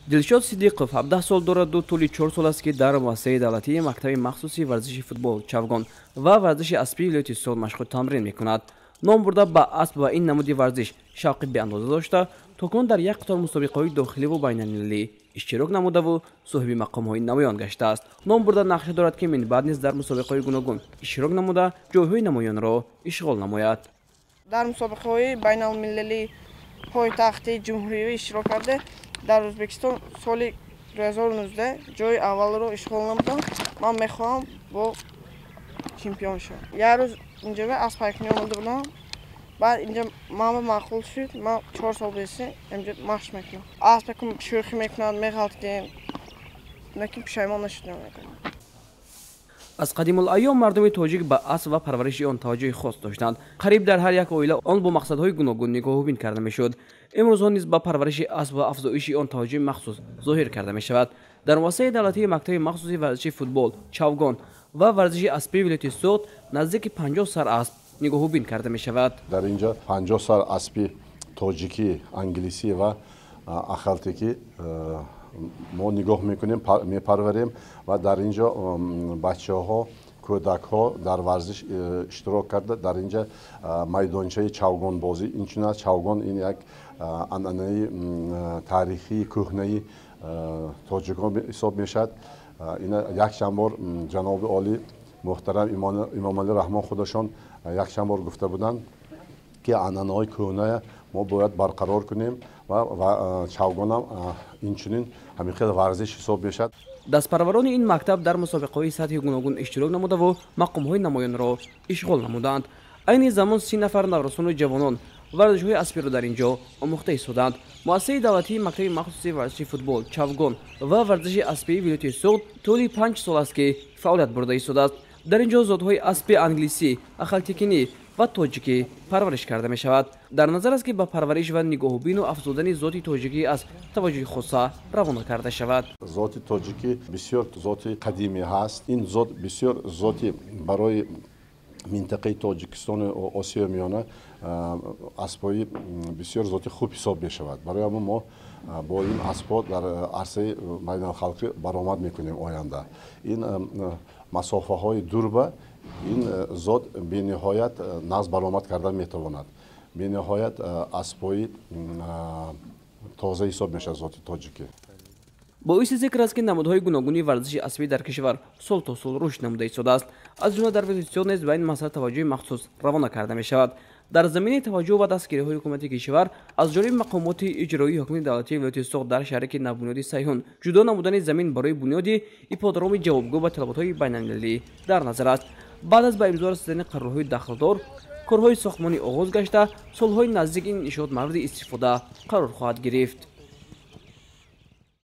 Дилшод Сидиқов 17 сол дораду, тӯли 4 сол аст ки дар муассисаи давлатии мактаби махсуси варзиши футбол Чавгон ва варзиши аспии вилояти Суд машқу тамрин мекунад. Ном бурда ба асп ва ин намуди варзиш шавқи беандоза дошта, токун дар як қатор мусобиқаҳои дохиливу байналмилалӣ иштирок намудаву соҳиби мақомҳои намоён гаштааст. Ном бурда нақша дорад ки минбаъд низ дар мусобиқаҳои гуногун иштирок намуда ҷойҳои намоёнро ишғол намояд. дар мусобиқаҳои байналмилалии пойтахти ҷумҳурӣ иштирок карда дар Ӯзбекистон соли 2019 ҷои аввалро ишғол намудам. Ман мехоҳам бо чемпион шавам. Як рӯз инҷо асп ҳайкунӣ омада будам. Баъд инҷа ман маъқул шуд. Ман 4 сол беси инҷа машқ мекунам. Аспекум шӯхӣ мекунад, меғалтидем. Лекин пушаймон нашудам. аз қадимулайём мардуми тоҷик ба асп ва парвариши он таваҷҷӯҳи хос доштанд. қариб дар ҳар як оила он бо мақсадҳои гуногун нигоҳубин карда мешуд. имрӯзҳо низ ба парвариши асп ва афзоиши он таваҷҷӯҳи махсус зоҳир карда мешавад. дар муассисаи давлатии мактаби махсуси варзиши футбол Чавгон ва варзиши аспии вилояти Суд наздики 50 сар асп нигоҳубин карда мешавад. дар инҷа 50 сар аспи тоҷикӣ, англисӣ ва ахалтикӣ мо нигоҳ мекунем, мепарварем ва дар инҷо бачаҳо, кӯдакҳо дар варзиш иштирок карда дар инҷа майдончаи чавгон бозӣ. Инчунин аст чавгон ин як анъанаи таърихии кӯҳнаи тоҷикон ҳисоб мешавад. Ина якчанд бор ҷаноби олӣ муҳтарам имомалӣ раҳмон худашон якчанд бор гуфта буданд ки анъанаҳои кӯҳная мо бояд барқарор кунем ва чавгонам инчунин ҳамихел варзиш ҳисоб мешавад. дастпарварони ин мактаб дар мусобиқаҳои сатҳи гуногун иштирок намудаву мақомҳои намоёнро ишғол намуданд. айни замон 30 нафар наврасону ҷавонон варзишҳои аспиро дар инҷо омӯхта истоданд. муассисаи давлатии мактаби махсуси варзиши футбол Чавгон ва варзиши аспии вилояти Суд тӯли 5 сол аст ки фаъолият бурда истодааст. дар инҷо зотҳои аспи англисӣ, ахалтикинӣ ва тоҷикӣ парвариш карда мешавад. дар назар аст ки ба парвариш ва нигоҳубину афзудани зоти тоҷикӣ аз таваҷҷӯҳи хоса равона карда шавад. зоти тоҷикӣ бисёр зоти қадимӣ ҳаст. ин зот бисёр зоти барои минтақаи тоҷикистони осиёи миёна аспҳои бисёр зоти хуб ҳисоб мешавад. барои ҳамон мо бо ин аспҳо дар арсаи байналхалқӣ баромад мекунем оянда. ин масофаҳои дурба ин зот бениҳоят нағз баромад кардан метавонад. бениҳоят аспҳои тоза ҳисоб мешавад зоти тоҷикӣ. боиси зикр аст ки намудҳои гуногуни варзиши аспӣ дар кишвар сол то сол рушд намуда истодааст. аз ҷумла дар вилояти Суд низ ба ин масъала таваҷҷӯҳи махсус равона карда мешавад. дар замини таваҷҷӯҳ ва дастгириҳои ҳукумати кишвар аз ҷониби мақомоти иҷроии ҳокими давлатии вилояти Суд дар шаҳрики навбунёди Сайҳун ҷудо намудани замин барои бунёди ипподроми ҷавобгӯ ба талаботҳои байналмилалӣ дар назар аст. баъд аз ба имзо расидани қарорҳои дахлдор корҳои сохтмонӣ оғоз гашта, солҳои наздик ин иншоот мавриди истифода қарор хоҳад гирифт.